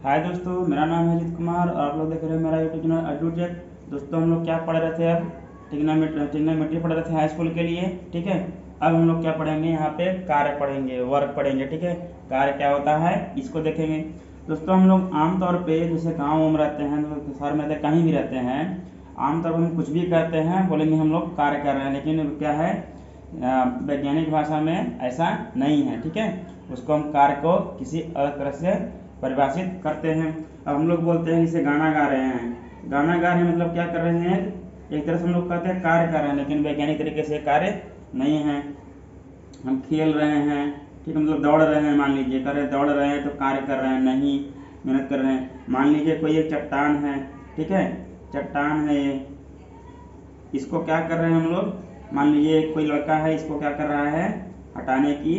हाय दोस्तों, मेरा नाम है अजीत कुमार और आप लोग देख रहे हैं मेरा यूट्यूब चैनल एडुटेक। दोस्तों, हम लोग क्या पढ़ रहे थे? अब ट्रिग्नोमेट्री पढ़ रहे थे हाई स्कूल के लिए। ठीक है, अब हम लोग क्या पढ़ेंगे? यहाँ पे कार्य पढ़ेंगे, वर्क पढ़ेंगे। ठीक है, कार्य क्या होता है इसको देखेंगे। दोस्तों, हम लोग आमतौर पे जैसे गाँव में रहते हैं, तो शहर में रहते हैं, कहीं भी रहते हैं, आमतौर पर हम कुछ भी करते हैं बोलेंगे हम लोग कार्य कर रहे हैं। लेकिन क्या है, वैज्ञानिक भाषा में ऐसा नहीं है। ठीक है, उसको हम कार्य को किसी अलग तरह से परिभाषित करते हैं। अब हम लोग बोलते हैं जैसे गाना गा रहे हैं, गाना गा रहे हैं मतलब क्या कर रहे हैं? एक तरह से हम लोग कहते हैं कार्य कर रहे हैं, लेकिन वैज्ञानिक तरीके से कार्य नहीं है। हम खेल रहे हैं, ठीक है, मतलब दौड़ रहे हैं, मान लीजिए कर रहे दौड़ रहे हैं तो कार्य कर रहे हैं, नहीं मेहनत कर रहे हैं। मान लीजिए कोई एक चट्टान है, ठीक है, चट्टान है ये, इसको क्या कर रहे हैं हम लोग? मान लीजिए कोई लड़का है, इसको क्या कर रहा है? हटाने की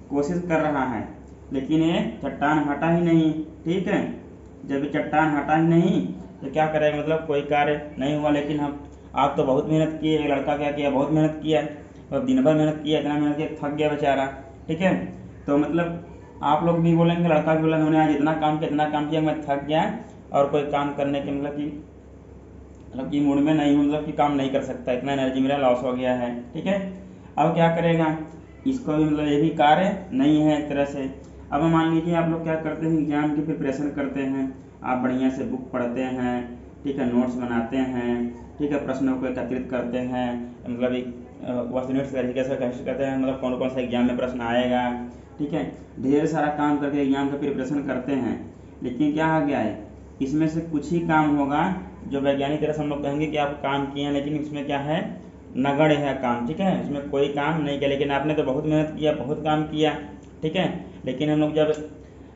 कोशिश कर रहा है, लेकिन ये चट्टान हटा ही नहीं। ठीक है, जब ये चट्टान हटा ही नहीं तो क्या करेगा? मतलब कोई कार्य नहीं हुआ। लेकिन हम आप तो बहुत मेहनत किए, एक लड़का क्या किया? बहुत मेहनत किया, तो दिन भर मेहनत किया, इतना मेहनत किया थक गया बेचारा। ठीक है, तो मतलब आप लोग भी बोलेंगे, लड़का भी बोलेंगे मैंने आज इतना काम किया, इतना काम किया, मैं थक गया और कोई काम करने के मतलब कि मूड में नहीं हूँ, मतलब कि काम नहीं कर सकता, इतना एनर्जी मेरा लॉस हो गया है। ठीक है, अब क्या करेगा? इसको भी मतलब ये भी कार्य नहीं है एक तरह से। अब मान लीजिए आप लोग क्या करते हैं, एग्जाम की प्रिपरेशन करते हैं, आप बढ़िया से बुक पढ़ते हैं, ठीक है, नोट्स बनाते हैं, ठीक है, प्रश्नों को एकत्रित करते हैं, मतलब वस्तुनिष्ठ तरीके से कोशिश करते हैं, मतलब कौन कौन सा एग्जाम में प्रश्न आएगा। ठीक है, ढेर सारा काम करके एग्जाम का प्रिपरेशन करते हैं, लेकिन क्या हो गया है? इसमें से कुछ ही काम होगा जो वैज्ञानिक तरह से हम लोग कहेंगे कि आप काम किए हैं, लेकिन इसमें क्या है? नगण्य है काम। ठीक है, इसमें कोई काम नहीं किया, लेकिन आपने तो बहुत मेहनत किया, बहुत काम किया। ठीक है, लेकिन हम लोग जब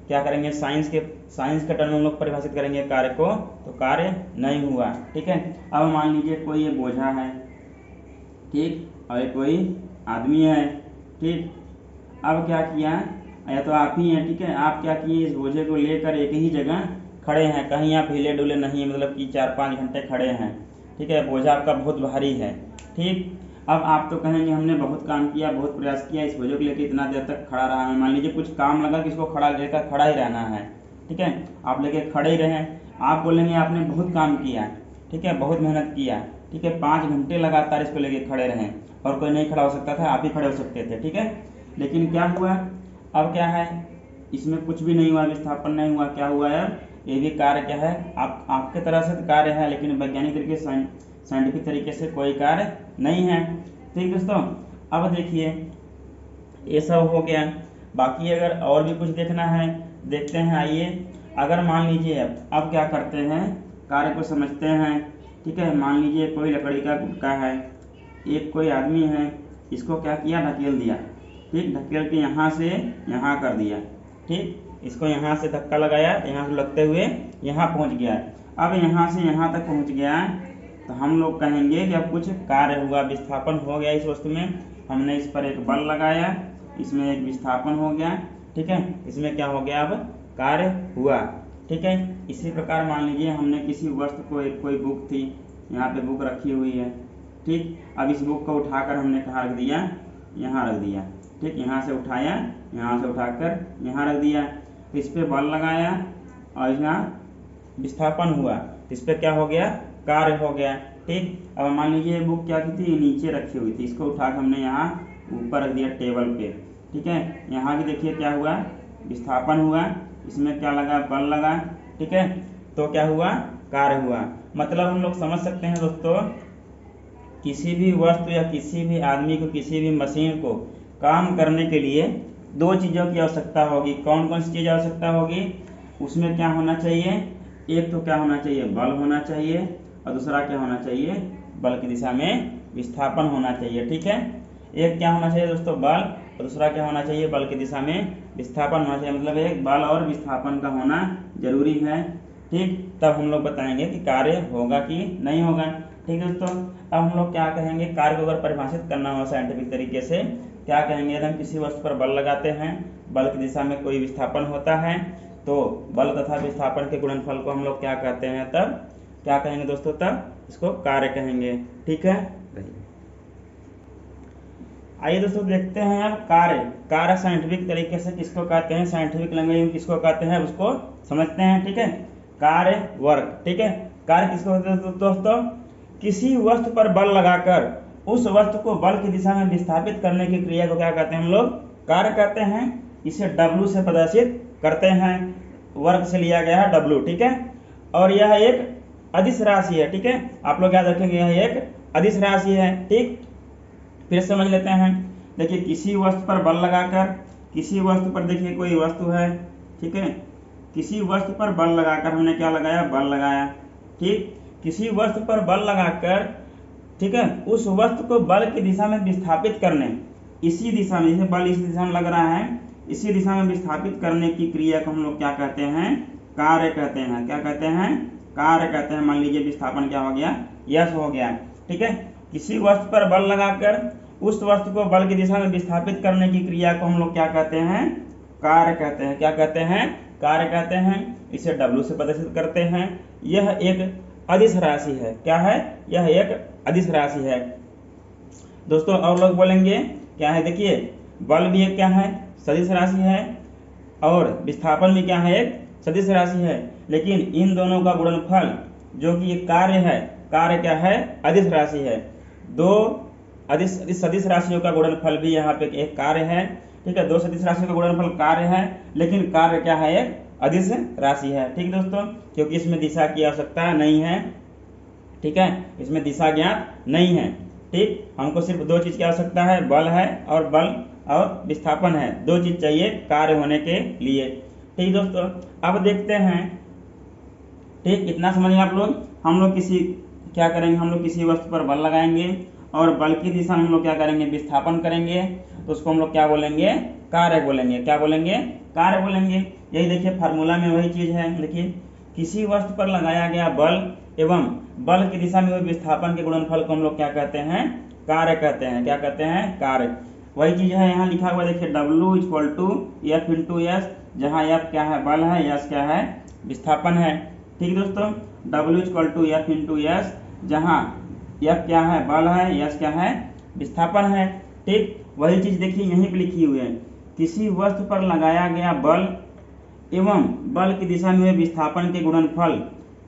क्या करेंगे, साइंस के टर्म में हम लोग परिभाषित करेंगे कार्य को, तो कार्य नहीं हुआ। ठीक है, अब मान लीजिए कोई ये बोझा है, ठीक, और ये कोई आदमी है, ठीक, अब क्या किया? या तो आप ही हैं, ठीक है, आप क्या किए? इस बोझे को लेकर एक ही जगह खड़े हैं, कहीं आप हिले डुले नहीं, मतलब कि 4-5 घंटे खड़े हैं। ठीक है, बोझा आपका बहुत भारी है। ठीक, अब आप तो कहेंगे हमने बहुत काम किया, बहुत प्रयास किया, इस बोझे को लेकर इतना देर तक खड़ा रहा है। मान लीजिए कुछ काम लगा कि इसको खड़ा लेकर खड़ा ही रहना है। ठीक है, आप लेके खड़े ही रहें, आप बोलेंगे आपने बहुत काम किया, ठीक है, बहुत मेहनत किया। ठीक है, 5 घंटे लगातार इसको लेके खड़े रहें और कोई नहीं खड़ा हो सकता था, आप ही खड़े हो सकते थे। ठीक है, लेकिन क्या हुआ? अब क्या है? इसमें कुछ भी नहीं हुआ, विस्थापन नहीं हुआ। क्या हुआ है? ये भी कार्य क्या है? आपके तरह से कार्य है, लेकिन वैज्ञानिक तरीके से, साइंटिफिक तरीके से कोई कार्य नहीं है। ठीक दोस्तों, अब देखिए ये सब हो गया। बाकी अगर और भी कुछ देखना है, देखते हैं, आइए। अगर मान लीजिए अब क्या करते हैं, कार्य को समझते हैं। ठीक है, मान लीजिए कोई लकड़ी का गुटका है, एक कोई आदमी है, इसको क्या किया? ढकेल दिया। ठीक, ढकेल के यहाँ से यहाँ कर दिया। ठीक, इसको यहाँ से धक्का लगाया, यहाँ से लगते हुए यहाँ पहुँच गया। अब यहाँ से यहाँ तक पहुँच गया तो हम लोग कहेंगे कि अब कुछ कार्य हुआ, विस्थापन हो गया इस वस्तु में। हमने इस पर एक बल लगाया, इसमें एक विस्थापन हो गया। ठीक है, इसमें क्या हो गया? अब कार्य हुआ। ठीक है, इसी प्रकार मान लीजिए हमने किसी वस्तु को, एक कोई बुक थी, यहाँ पे बुक रखी हुई है। ठीक, अब इस बुक को उठाकर हमने कहाँ रख दिया? यहाँ रख दिया। ठीक, यहाँ से उठाया, यहाँ से उठाकर यहाँ रख दिया, तो इस पर बल लगाया और यहाँ विस्थापन हुआ, तो इस पर क्या हो गया? कार्य हो गया। ठीक, अब मान लीजिए बुक क्या की थी? नीचे रखी हुई थी, इसको उठाकर हमने यहाँ ऊपर रख दिया टेबल पे। ठीक है, यहाँ भी देखिए क्या हुआ? विस्थापन हुआ, इसमें क्या लगा? बल लगा। ठीक है, तो क्या हुआ? कार्य हुआ। मतलब हम लोग समझ सकते हैं दोस्तों, किसी भी वस्तु या किसी भी आदमी को, किसी भी मशीन को काम करने के लिए 2 चीज़ों की आवश्यकता होगी। कौन कौन सी चीज़ आवश्यकता होगी? उसमें क्या होना चाहिए? एक तो क्या होना चाहिए? बल होना चाहिए, और दूसरा क्या होना चाहिए? बल की दिशा में विस्थापन होना चाहिए। ठीक है, एक क्या होना चाहिए दोस्तों? बल, और दूसरा क्या होना चाहिए? बल की दिशा में विस्थापन होना चाहिए। मतलब एक बल और विस्थापन का होना जरूरी है। ठीक, तब हम लोग बताएंगे कि कार्य होगा कि नहीं होगा। ठीक है दोस्तों, अब हम लोग क्या कहेंगे? कार्य को अगर परिभाषित करना हो साइंटिफिक तरीके से, क्या कहेंगे? यदि हम किसी वस्तु पर बल लगाते हैं, बल की दिशा में कोई विस्थापन होता है, तो बल तथा विस्थापन के गुणनफल को हम लोग क्या कहते हैं? तब क्या कहेंगे दोस्तों? तब इसको कार्य कहेंगे। ठीक है, आइए दोस्तों देखते हैं अब कार्य। कार्य साइंटिफिक तरीके से किसको कहते हैं, साइंटिफिक लैंग्वेज में किसको कहते हैं उसको समझते हैं। ठीक है, कार्य वर्क। ठीक है, कार्य किसको कहते हैं दोस्तों, किसी वस्तु पर बल लगाकर उस वस्तु को बल की दिशा में विस्थापित करने की क्रिया को क्या कहते हैं हम लोग, कार्य कहते हैं। इसे W से प्रदर्शित करते हैं, वर्क से लिया गया है W। ठीक है, और यह एक अदिश राशि है। ठीक है, आप लोग याद रखेंगे यह एक अदिश राशि है। ठीक, फिर समझ लेते हैं। देखिए किसी वस्तु पर बल लगाकर, किसी वस्तु पर देखिए कोई वस्तु है। ठीक है, किसी वस्तु पर बल लगाकर हमने क्या लगाया, बल लगाया। ठीक, किसी वस्तु पर बल लगाकर, ठीक है, उस वस्तु को बल की दिशा में विस्थापित करने, इसी दिशा में, जैसे बल इस दिशा में लग रहा है, इसी दिशा में विस्थापित करने की क्रिया को हम लोग क्या कहते हैं, कार्य कहते हैं। क्या कहते हैं, कार्य कहते हैं। मान लीजिए विस्थापन क्या हो गया, यश हो गया। ठीक है, किसी वस्तु पर बल लगाकर उस वस्तु को बल की दिशा में विस्थापित करने की क्रिया को हम लोग क्या कहते हैं, कार्य कहते हैं। क्या कहते हैं, कार्य कहते हैं। इसे W से प्रदर्शित करते हैं। यह एक अदिश राशि है। क्या है, यह एक अदिश राशि है दोस्तों। और लोग बोलेंगे क्या है, देखिए बल भी एक क्या है, सदिश राशि है, और विस्थापन भी क्या है, एक सदिश राशि है। लेकिन इन दोनों का गुणनफल जो कि एक कार्य है, कार्य क्या है, अदिश राशि है। दो सदिश राशियों का गुणनफल भी यहाँ पे एक कार्य है। ठीक है, दो सदिश राशियों का गुणनफल कार्य है, लेकिन कार्य क्या है, एक अदिश राशि है। ठीक दोस्तों, क्योंकि इसमें दिशा की आवश्यकता नहीं है। ठीक है, इसमें दिशा ज्ञात नहीं है। ठीक, हमको सिर्फ दो चीज की आवश्यकता है, बल है और बल और विस्थापन है, दो चीज चाहिए कार्य होने के लिए। ठीक दोस्तों, अब देखते हैं। ठीक, इतना समझिए आप लोग। हम लोग क्या करेंगे, हम लोग किसी वस्तु पर बल लगाएंगे और बल की दिशा में हम लोग क्या करेंगे, विस्थापन करेंगे, तो उसको हम लोग क्या बोलेंगे, कार्य बोलेंगे। क्या बोलेंगे, कार्य बोलेंगे। यही देखिए फार्मूला में वही चीज है। देखिए किसी वस्तु पर लगाया गया बल एवं बल की दिशा में हुए विस्थापन के गुणनफल को हम लोग क्या कहते हैं, कार्य कहते हैं। क्या कहते हैं, कार्य। वही चीज है यहाँ लिखा हुआ, देखिए W = F × S, जहाँ F क्या है, बल है, S क्या है, विस्थापन है। ठीक दोस्तों, W = F × S, जहाँ F क्या है, बल है, S क्या है, विस्थापन है। ठीक, वही चीज देखिए यहीं पे लिखी हुई है, किसी वस्तु पर लगाया गया बल एवं बल की दिशा में हुए विस्थापन के गुणनफल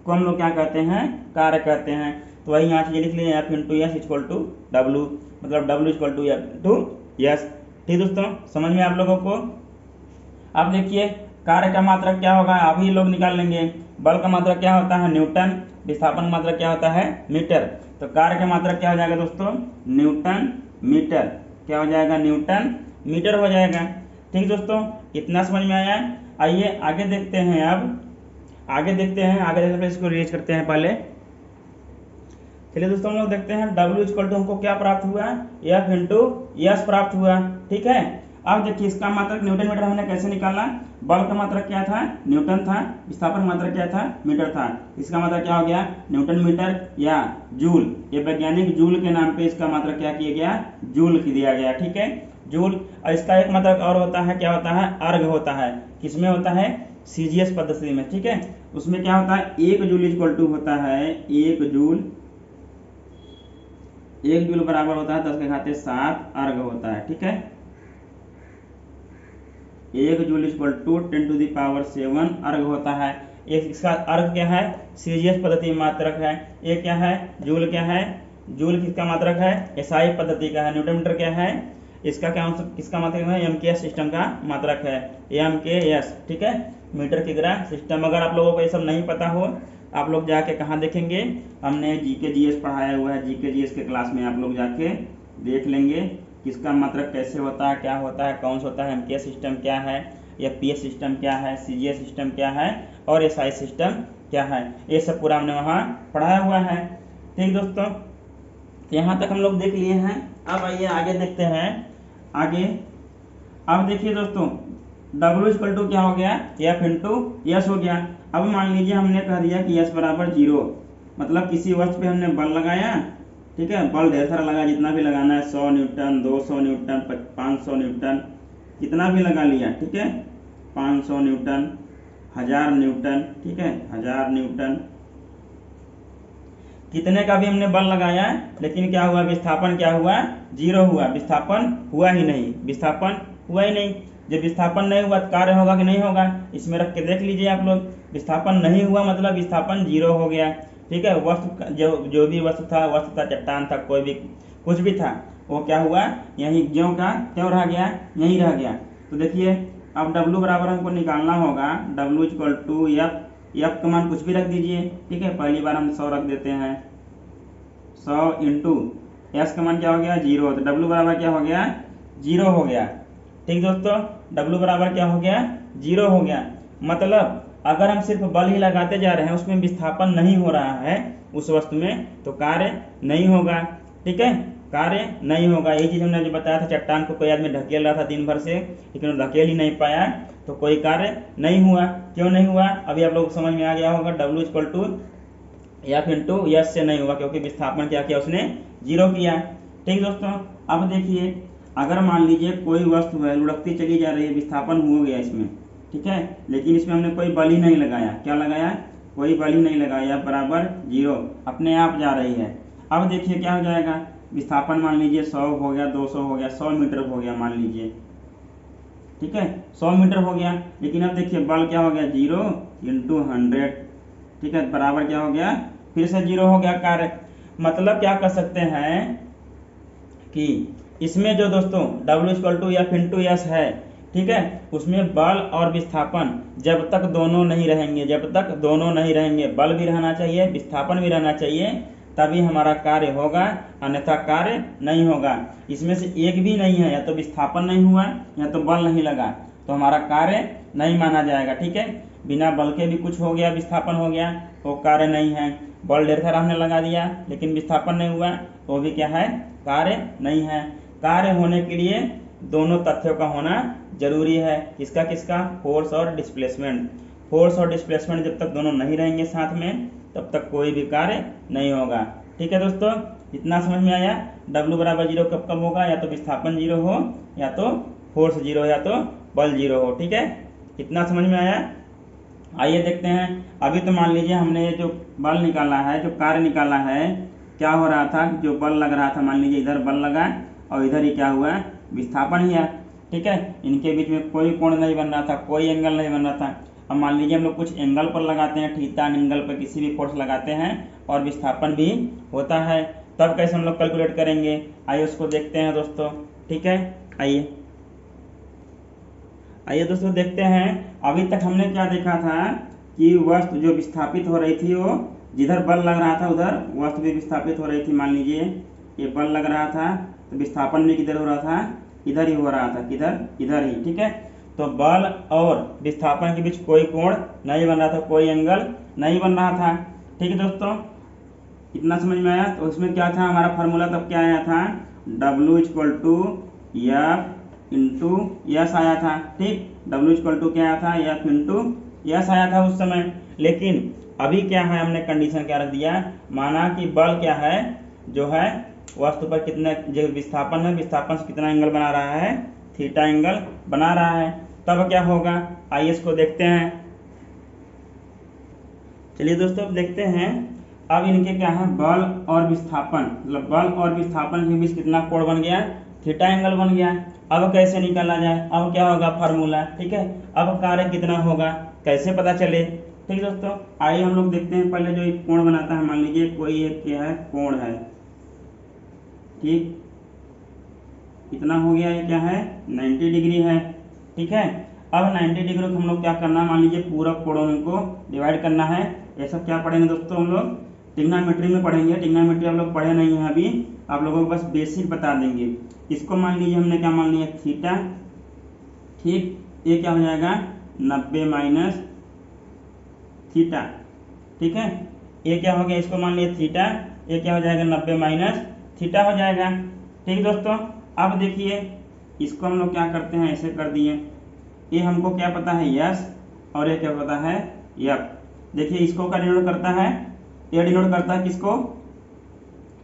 को हम लोग क्या कहते हैं, कार्य कहते हैं। तो वही यहाँ से लिख लिए F × S = W, मतलब W = F × S। ठीक दोस्तों, समझ में आप लोगों को। अब देखिए कार्य का मात्रक क्या होगा, आप ही लोग निकाल लेंगे। बल का मात्रक क्या होता है, न्यूटन। विस्थापन का मात्रक क्या होता है, मीटर। तो कार्य का मात्रक क्या हो जाएगा दोस्तों, न्यूटन मीटर। क्या हो जाएगा, न्यूटन मीटर हो जाएगा। ठीक दोस्तों, इतना समझ में आया। आइए आगे देखते हैं। अब आगे देखते हैं, आगे देखने पर इसको रिलीज करते हैं पहले। चलिए दोस्तों, हम लोग देखते हैं W = हमको क्या प्राप्त हुआ, F × S प्राप्त हुआ। ठीक है, अब देखिए इसका मात्रक न्यूटन मीटर हमने कैसे निकाला। बल का मात्रक क्या था, न्यूटन था। विस्थापन का मात्रक क्या था, मीटर था। इसका मात्रक क्या हो गया, न्यूटन मीटर या जूल। ये वैज्ञानिक जूल के नाम पे इसका मात्रक क्या किया गया, जूल दिया गया। ठीक है, जूल। और इसका एक मात्रक और होता है, क्या होता है, अर्घ होता है। किसमें होता है, CGS पद्धति में। ठीक है, उसमें क्या होता है, 1 जूल होता है, 1 जूल बराबर होता है 10⁻7 अर्घ होता है। ठीक है, 1 जूल = 10⁻7 अर्घ होता है। इसका अर्घ क्या है, CGS पद्धति मात्रक है। ये क्या है, जूल। क्या है, जूल किसका मात्रक है, SI पद्धति का है। न्यूटन मीटर क्या है, इसका क्या किसका मात्रक है, MKS सिस्टम का मात्रक है, MKS। ठीक है, मीटर की ग्राह सिस्टम। अगर आप लोगों को ये सब नहीं पता हो, आप लोग जाके कहाँ देखेंगे, हमने GK GS पढ़ाया हुआ है, GK GS के क्लास में आप लोग जाके देख लेंगे किसका मात्रक कैसे होता है, क्या होता है, कौन सा होता है, MKS सिस्टम क्या है, FPS सिस्टम क्या है, CGS सिस्टम क्या है, और SI सिस्टम क्या है। ये सब पूरा हमने वहाँ पढ़ाया हुआ है। ठीक दोस्तों, यहाँ तक हम लोग देख लिए हैं। अब आइए आगे देखते हैं। आगे अब देखिए दोस्तों, W = क्या हो गया, F × S हो गया। अब मान लीजिए हमने कह दिया कि S = 0, मतलब किसी वस्तु पे हमने बल लगाया। ठीक है, बल ढेर सारा लगा, जितना भी लगाना है, 100 न्यूटन, 200 न्यूटन, 500 न्यूटन, कितना भी लगा लिया। ठीक है, 500 न्यूटन, 1000 न्यूटन। ठीक है, 1000 न्यूटन। कितने का भी हमने बल लगाया, लेकिन क्या हुआ, विस्थापन क्या हुआ, 0 हुआ, विस्थापन हुआ ही नहीं, विस्थापन हुआ ही नहीं। जब विस्थापन नहीं हुआ तो कार्य होगा कि नहीं होगा, इसमें रख के देख लीजिए आप लोग। विस्थापन नहीं हुआ मतलब विस्थापन 0 हो गया। ठीक है, वस्तु जो भी वस्तु था, चट्टान था, कोई भी कुछ भी था, वो क्या हुआ, यहीं ज्यों का क्यों रह गया, यहीं रह गया। तो देखिए अब W बराबर हमको निकालना होगा, W equal to F, F का मान कुछ भी रख दीजिए। ठीक है, पहली बार हम 100 रख देते हैं, 100 इंटू एस का मान क्या हो गया, 0, तो W बराबर क्या हो गया, 0 हो गया। ठीक दोस्तों, W बराबर क्या हो गया, 0 हो गया। मतलब अगर हम सिर्फ बल ही लगाते जा रहे हैं, उसमें विस्थापन नहीं हो रहा है उस वस्तु में, तो कार्य नहीं होगा। ठीक है, कार्य नहीं होगा। यही चीज़ हमने जो बताया था, चट्टान को कोई आदमी ढकेल रहा था दिन भर से, लेकिन वो धकेल ही नहीं पाया, तो कोई कार्य नहीं हुआ। क्यों नहीं हुआ, अभी आप लोग को समझ में आ गया होगा। W equal to F into S से नहीं हुआ, क्योंकि विस्थापन क्या किया उसने, 0 किया। ठीक दोस्तों, अब देखिए अगर मान लीजिए कोई वस्तु है लुढ़कती चली जा रही है, विस्थापन हो गया इसमें, ठीक है, लेकिन इसमें हमने कोई बल ही नहीं लगाया, क्या लगाया, कोई बल ही नहीं लगाया, बराबर 0, अपने आप जा रही है। अब देखिए क्या हो जाएगा, विस्थापन मान लीजिए 100 हो गया, 200 हो गया, 100 मीटर हो गया मान लीजिए। ठीक है, 100 मीटर हो गया, लेकिन अब देखिए बल क्या हो गया, 0 इंटू 100। ठीक है, बराबर क्या हो गया, फिर से 0 हो गया कार्य। मतलब क्या कर सकते हैं कि इसमें जो दोस्तों W equal to F into S है, ठीक है, उसमें बल और विस्थापन जब तक दोनों नहीं रहेंगे, जब तक दोनों नहीं रहेंगे, बल भी रहना चाहिए, विस्थापन भी रहना चाहिए, तभी हमारा कार्य होगा, अन्यथा कार्य नहीं होगा। इसमें से एक भी नहीं है, या तो विस्थापन नहीं हुआ या तो बल नहीं लगा, तो हमारा कार्य नहीं माना जाएगा। ठीक है, बिना बल के भी कुछ हो गया, विस्थापन हो गया, वो कार्य नहीं है। बल ढेर सारा हमने लगा दिया लेकिन विस्थापन नहीं हुआ, तो भी क्या है, कार्य नहीं है। कार्य होने के लिए दोनों तथ्यों का होना जरूरी है। किसका किसका, फोर्स और डिस्प्लेसमेंट। फोर्स और डिस्प्लेसमेंट जब तक दोनों नहीं रहेंगे साथ में, तब तक कोई भी कार्य नहीं होगा। ठीक है दोस्तों, इतना समझ में आया। W बराबर 0 कब कब होगा, या तो विस्थापन 0 हो, या तो फोर्स 0, या तो बल 0 हो। ठीक है, इतना समझ में आया। आइए देखते हैं, अभी तो मान लीजिए हमने जो बल निकाला है, जो कार्य निकाला है, क्या हो रहा था, जो बल लग रहा था, मान लीजिए इधर बल लगा और इधर ही क्या हुआ, विस्थापन ही है। ठीक है, इनके बीच में कोई कोण नहीं बन रहा था, कोई एंगल नहीं बन रहा था। अब मान लीजिए हम लोग कुछ एंगल पर लगाते हैं, थीटा एंगल पर किसी भी फोर्स लगाते हैं और विस्थापन भी होता है, तब कैसे हम लोग कैलकुलेट करेंगे, आइए उसको देखते हैं दोस्तों। ठीक है, आइए आइए दोस्तों देखते हैं। अभी तक हमने क्या देखा था कि वस्तु जो विस्थापित हो रही थी, वो जिधर बल लग रहा था उधर वस्तु भी विस्थापित हो रही थी। मान लीजिए ये बल लग रहा था, तो विस्थापन भी किधर हो रहा था, इधर ही हो रहा था, किधर, इधर ही। ठीक है, तो बल और विस्थापन के बीच कोई कोण नहीं बन रहा था, कोई एंगल नहीं बन रहा था। ठीक है दोस्तों, इतना समझ में आया। तो इसमें क्या था, हमारा फार्मूला तब क्या आया था, W equal to F into S आया था। ठीक, W इक्वल टू क्या आया था, एफ इंटू एस आया था उस समय। लेकिन अभी क्या है, हमने कंडीशन क्या रख दिया, माना कि बल क्या है, जो है वस्तु पर कितने, जो विस्थापन है, विस्थापन से कितना एंगल बना रहा है, थीटा एंगल बना रहा है। तब क्या होगा, आइए इसको देखते हैं। चलिए दोस्तों अब देखते हैं। अब इनके क्या है, बल और विस्थापन, मतलब बल और विस्थापन के बीच कितना कोण बन गया, थीटा एंगल बन गया। अब कैसे निकाला जाए, अब क्या होगा फार्मूला। ठीक है, अब कार्य कितना होगा कैसे पता चले। ठीक दोस्तों, आइए हम लोग देखते हैं। पहले जो एक कोण बनाता है, मान लीजिए कोई एक क्या है, कोण है। ठीक, कितना हो गया, ये क्या है, 90 डिग्री है। ठीक है, अब 90 डिग्री को हम लोग क्या करना है, मान लीजिए पूरा कोणों को डिवाइड करना है। ये सब क्या पढ़ेंगे दोस्तों, हम लोग ट्रिग्नोमेट्री में पढ़ेंगे। ट्रिग्नोमेट्री आप लोग पढ़े नहीं हैं अभी, आप लोगों को बस बेसिक बता देंगे। इसको मान लीजिए हमने क्या मान लिया, थीटा। ठीक, ये क्या हो जाएगा, 90 माइनस थीटा। ठीक है, ये क्या हो गया, इसको मान लिया थीटा, ये क्या हो जाएगा, 90 माइनस थीटा हो जाएगा। ठीक दोस्तों, अब देखिए इसको हम लोग क्या करते हैं, ऐसे कर दिए। ये हमको क्या पता है, यस, और ये क्या पता है, यप। देखिए इसको क्या डिनोट करता है, ये डिनोट करता है किसको,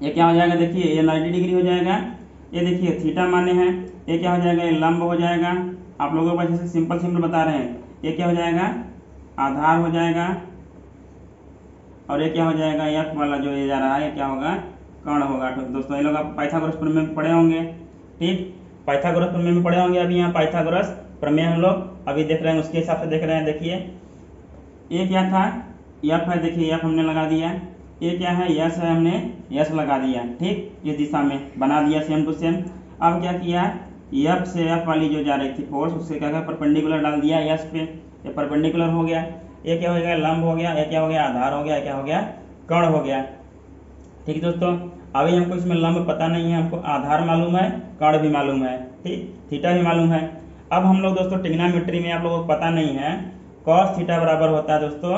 ये क्या हो जाएगा, देखिए ये 90 डिग्री हो जाएगा। ये देखिए थीटा माने हैं, ये क्या हो जाएगा, ये लंब हो जाएगा। आप लोगों को जैसे सिंपल सिंपल बता रहे हैं, ये क्या हो जाएगा, आधार हो जाएगा। और ये क्या हो जाएगा, एफ वाला जो ये जा रहा है ये क्या होगा, कर्ण होगा। तो दोस्तों ये लोग आप पाइथागोरस प्रमेय में पढ़े होंगे, ठीक, पाइथागोरस प्रमेय में पढ़े होंगे। अभी यहाँ पाइथागोरस प्रमेय हम लोग अभी देख रहे हैं, उसके हिसाब से देख रहे हैं। देखिए ये क्या था, एफ है, देखिए एफ हमने लगा दिया। ये क्या है, यस है, हमने यस लगा दिया, ठीक, इस दिशा में बना दिया सेम टू सेम। अब क्या किया, एफ से एफ वाली जो जा रही थी फोर्स, उससे क्या परपेंडिकुलर डाल दिया यस पे, ये परपेंडिकुलर हो गया। ये क्या हो गया, लंब हो गया। ये क्या हो गया, आधार हो गया। क्या हो गया, कर्ण हो गया। ठीक दोस्तों, अभी हमको इसमें लंब पता नहीं है, हमको आधार मालूम है, कर्ण भी मालूम है, ठीक, थीटा भी मालूम है। अब हम लोग दोस्तों ट्रिग्नोमेट्री में आप लोगों को पता नहीं है, कॉस थीटा बराबर होता है दोस्तों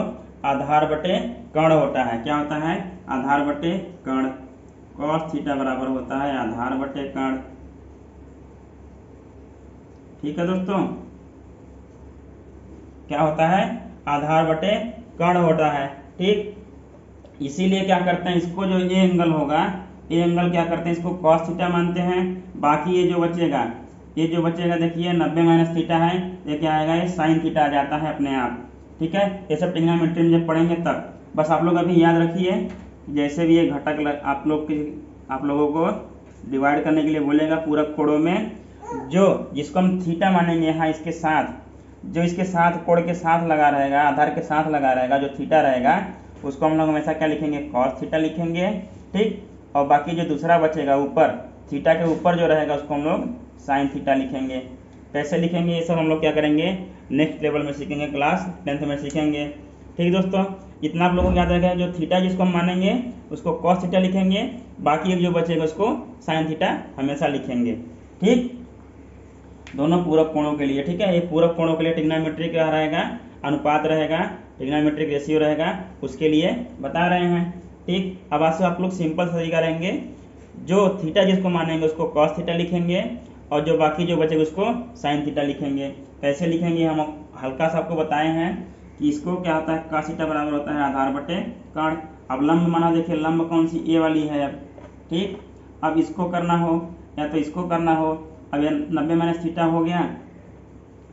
आधार बटे कर्ण होता है। क्या होता है, आधार बटे कर्ण। कॉस थीटा बराबर होता है आधार बटे कर्ण। ठीक है दोस्तों, क्या होता है, आधार बटे कर्ण होता है, ठीक। इसीलिए क्या करते हैं, इसको जो ये एंगल होगा, ये एंगल क्या करते हैं, इसको कॉस थीटा मानते हैं। बाकी ये जो बचेगा, देखिए 90 माइनस थीटा है, ये क्या आएगा, ये साइन थीटा आ जाता है अपने आप। ठीक है, ये सब ट्रिग्नोमेट्री में जब पढ़ेंगे तब। बस आप लोग अभी याद रखिए, जैसे भी ये घटक आप लोगों को डिवाइड करने के लिए बोलेगा पूरक कोणों में, जो जिसको हम थीटा मानेंगे यहाँ इसके साथ, जो इसके साथ कोण के साथ लगा रहेगा, आधार के साथ लगा रहेगा, जो थीटा रहेगा उसको हम लोग हमेशा क्या लिखेंगे, कॉस थीटा लिखेंगे, ठीक। और बाकी जो दूसरा बचेगा ऊपर, थीटा के ऊपर जो रहेगा उसको हम लोग साइन थीटा लिखेंगे। कैसे लिखेंगे ये सब हम लोग क्या करेंगे, नेक्स्ट लेवल में सीखेंगे, क्लास 10th में सीखेंगे। ठीक दोस्तों, इतना आप लोगों को याद रखें, जो थीटा जिसको हम मानेंगे उसको कॉस थीटा लिखेंगे, बाकी जो बचेगा उसको साइन थीटा हमेशा लिखेंगे, ठीक, दोनों पूरक कोणों के लिए। ठीक है, ये पूरक कोणों के लिए ट्रिग्नोमेट्री क्या रहेगा, अनुपात रहेगा, ट्रिग्नोमेट्रिक रेशियो रहेगा, उसके लिए बता रहे हैं। ठीक, अब आज से आप लोग सिंपल तरीका रहेंगे, जो थीटा जिसको मानेंगे उसको कॉस थीटा लिखेंगे, और जो बाकी जो बचेगा उसको साइन थीटा लिखेंगे। कैसे लिखेंगे हम हल्का सा आपको बताए हैं कि इसको क्या होता है, कॉस थीटा बराबर होता है आधार बटे कर्ण। अब लंब माना, देखिए लंब कौन सी, ए वाली है। अब ठीक, अब इसको करना हो या तो इसको करना हो। अब ये 90 माइनस थीटा हो गया,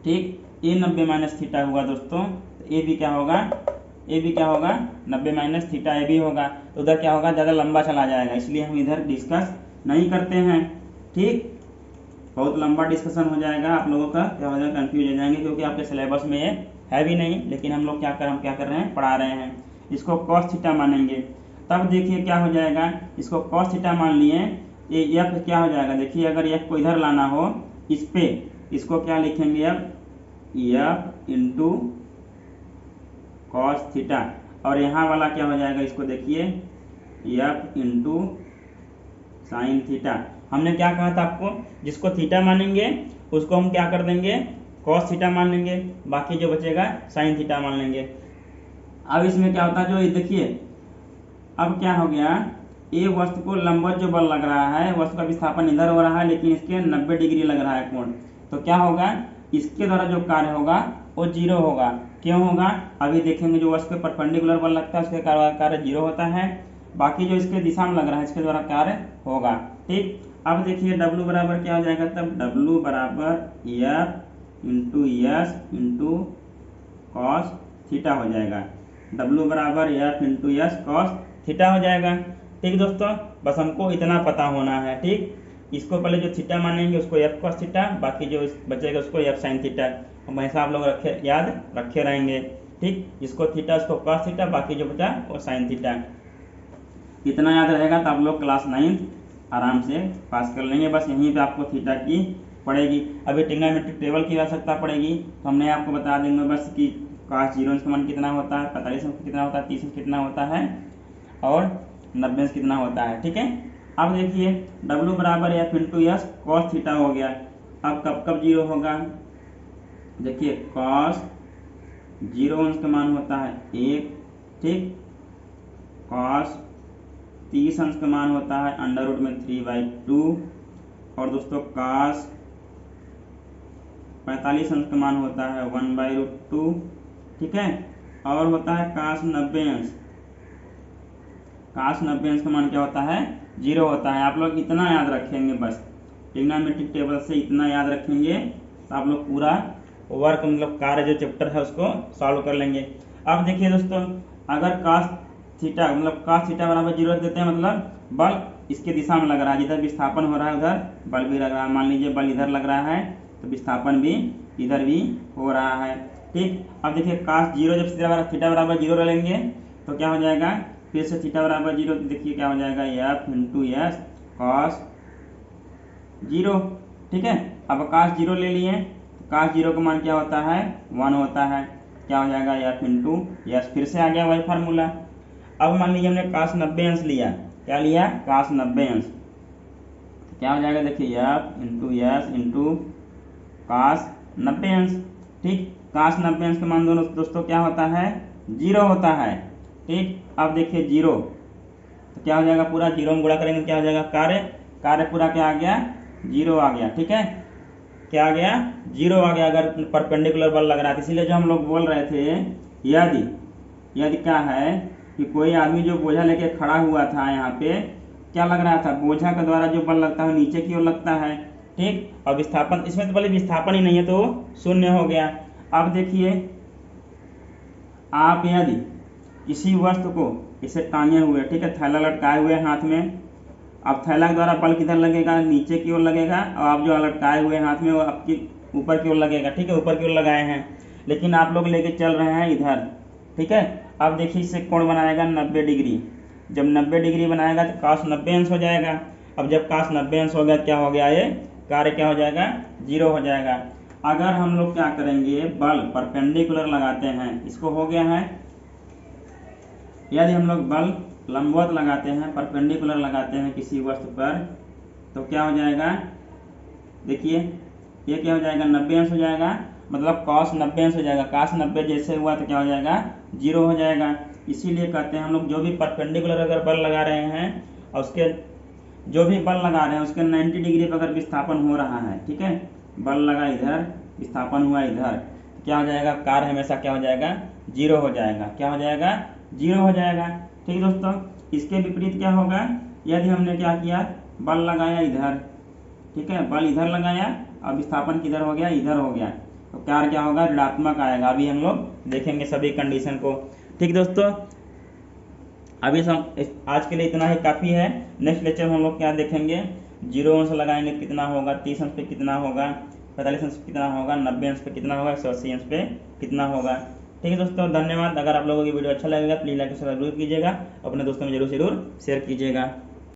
ठीक, ये 90 माइनस थीटा हुआ दोस्तों, तो ए भी क्या होगा, 90 माइनस थीटा ए भी होगा। तो उधर क्या होगा, ज़्यादा लंबा चला जाएगा, इसलिए हम इधर डिस्कस नहीं करते हैं। ठीक, बहुत लंबा डिस्कशन हो जाएगा, आप लोगों का क्या हो जाएगा, कंफ्यूज हो जाएंगे, क्योंकि आपके सिलेबस में ये है भी नहीं। लेकिन हम लोग क्या कर रहे हैं, पढ़ा रहे हैं। इसको कॉस थीटा मानेंगे, तब देखिए क्या हो जाएगा, इसको कॉस थीटा मान लिए, ये एफ क्या हो जाएगा, देखिए अगर एफ को इधर लाना हो इस पे, इसको क्या लिखेंगे, एफ इंटू कॉस थीटा, और यहाँ वाला क्या हो जाएगा, इसको देखिए एफ इंटू साइन थीटा। हमने क्या कहा था आपको, जिसको थीटा मानेंगे उसको हम क्या कर देंगे, कॉस थीटा मान लेंगे, बाकी जो बचेगा साइन थीटा मान लेंगे। अब इसमें क्या होता है, जो ये देखिए अब क्या हो गया, ये वस्तु को लंबवत जो बल लग रहा है, वस्तु का विस्थापन इधर हो रहा है, लेकिन इसके 90 डिग्री लग रहा है कोण, तो क्या होगा, इसके द्वारा जो कार्य होगा वो जीरो होगा। क्यों होगा, अभी देखेंगे, जो वस्तु पे परपेंडिकुलर बल लगता है उसके कार्य जीरो होता है, बाकी जो इसके दिशा में लग रहा है इसके द्वारा कार्य होगा। ठीक, अब देखिए W बराबर क्या हो जाएगा, तब W बराबर F into S into cos theta हो जाएगा। W बराबर F into S cos theta हो जाएगा। ठीक दोस्तों, बस हमको इतना पता होना है। ठीक, इसको पहले जो थीटा मानेंगे उसको एफ कॉस थीटा, बाकी जो बचेगा उसको एफ साइन थीटा, हमेशा आप लोग याद रखे रहेंगे। ठीक, इसको थीटा उसको कॉस थीटा, बाकी जो बचा वो साइन थीटा। इतना याद रहेगा तो आप लोग क्लास 9 आराम से पास कर लेंगे। बस यहीं पे आपको थीटा की पड़ेगी। अभी ट्रिग्नोमेट्रिक टेबल की आवश्यकता पड़ेगी, तो हमने आपको बता देंगे बस कि cos 0 का मान कितना होता है, 45 अंश कितना होता है, 30 अंश कितना होता है, और 90 अंश कितना होता है। ठीक है, अब देखिए W बराबर F into S cos theta हो गया। अब कब जीरो होगा, देखिए cos 0 अंश का मान होता है 1, ठीक, cos 30 अंश का मान होता है अंडर रूट में 3/2, और दोस्तों cos 45 अंश का मान होता है 1/√2। ठीक है, और होता है cos 90 अंश, का मान क्या होता है, 0 होता है। आप लोग इतना याद रखेंगे, बस ट्रिग्नोमेट्रिक टेबल से इतना याद रखेंगे तो आप लोग पूरा वर्क मतलब कार्य जो चैप्टर है उसको सॉल्व कर लेंगे। अब देखिए दोस्तों, अगर cos थीटा मतलब cos थीटा बराबर 0 रख देते हैं, मतलब बल इसके दिशा में लग रहा है, जिधर विस्थापन हो रहा है उधर बल भी लग रहा है। मान लीजिए बल इधर लग रहा है तो विस्थापन भी इधर भी हो रहा है। ठीक, अब देखिए cos 0 जब थीटा बराबर 0 लेंगे तो क्या हो जाएगा, फिर से थीटा बराबर 0, देखिए क्या हो जाएगा, एफ इंटू एस cos 0। ठीक है, अब cos 0 ले लिए, cos 0 का मान क्या होता है, 1 होता है। क्या हो जाएगा, एफ इंटू एस, फिर से आ गया वही फार्मूला। अब मान लीजिए हमने cos 90 अंश लिया, क्या लिया, cos 90 अंश, क्या हो जाएगा, देखिए F into S into cos 90 अंश। ठीक, cos 90 अंश का मान दोस्तों क्या होता है, 0 होता है। ठीक, अब देखिए 0 तो क्या हो जाएगा, पूरा 0 में गुणा करेंगे क्या हो जाएगा, कार्य पूरा क्या आ गया, 0 आ गया। ठीक है, क्या आ गया, 0 आ गया अगर परपेंडिकुलर बल लग रहा है। इसीलिए जो हम लोग बोल रहे थे, यदि क्या है कि कोई आदमी जो बोझा लेके खड़ा हुआ था यहाँ पे, क्या लग रहा था, बोझा के द्वारा जो बल लगता है नीचे की ओर लगता है। ठीक, और विस्थापन, इसमें तो बल विस्थापन ही नहीं है तो शून्य हो गया। अब देखिए आप यदि किसी वस्तु को इसे टांगे हुए, ठीक है, थैला लटकाए हुए हाथ में, अब थैला के द्वारा बल किधर लगेगा, नीचे की ओर लगेगा, और आप जो लटकाए हुए हाथ में वो आपकी ऊपर की ओर लगेगा। ठीक है, ऊपर की ओर लगाए हैं, लेकिन आप लोग लेके चल रहे हैं इधर। ठीक है, अब देखिए इससे कोण बनाएगा 90 डिग्री, जब 90 डिग्री बनाएगा तो cos 90 अंश हो जाएगा। अब जब cos 90 अंश हो गया, क्या हो गया, ये कार्य क्या हो जाएगा, 0 हो जाएगा। अगर हम लोग क्या करेंगे, बल परपेंडिकुलर लगाते हैं, इसको हो गया है, यदि हम लोग बल लंबवत लगाते हैं, परपेंडिकुलर लगाते हैं किसी वस्तु पर, तो क्या हो जाएगा, देखिए ये क्या हो जाएगा, 90 अंश हो जाएगा, मतलब cos 90 अंश हो जाएगा। cos 90 जैसे हुआ तो क्या हो जाएगा, 0 हो जाएगा। इसीलिए कहते हैं हम लोग जो भी परपेंडिकुलर अगर बल लगा रहे हैं और उसके जो भी बल लगा रहे हैं उसके 90 डिग्री पर अगर विस्थापन हो रहा है, ठीक है, बल लगा इधर, विस्थापन हुआ इधर, तो क्या हो जाएगा, कार्य हमेशा क्या हो जाएगा, 0 हो जाएगा। क्या हो जाएगा, 0 हो जाएगा। ठीक है दोस्तों, इसके विपरीत क्या होगा, यदि हमने क्या किया, बल लगाया इधर, ठीक है, बल इधर लगाया, अब विस्थापन किधर हो गया, इधर हो गया, तो कार्य क्या होगा, ऋणात्मक आएगा। अभी हम लोग देखेंगे सभी कंडीशन को। ठीक दोस्तों, अभी आज के लिए इतना ही काफ़ी है। नेक्स्ट लेक्चर में हम लोग क्या देखेंगे, 0 अंश लगाएंगे तो कितना होगा, 30 अंश पे कितना होगा, 45 अंश पे कितना होगा, 90 अंश पे कितना होगा, 180 अंश पे कितना होगा। ठीक है दोस्तों, धन्यवाद। अगर आप लोगों की वीडियो अच्छा लगेगा प्लीज़ लाइक और सब्सक्राइब जरूर कीजिएगा, अपने दोस्तों में जरूर शेयर कीजिएगा।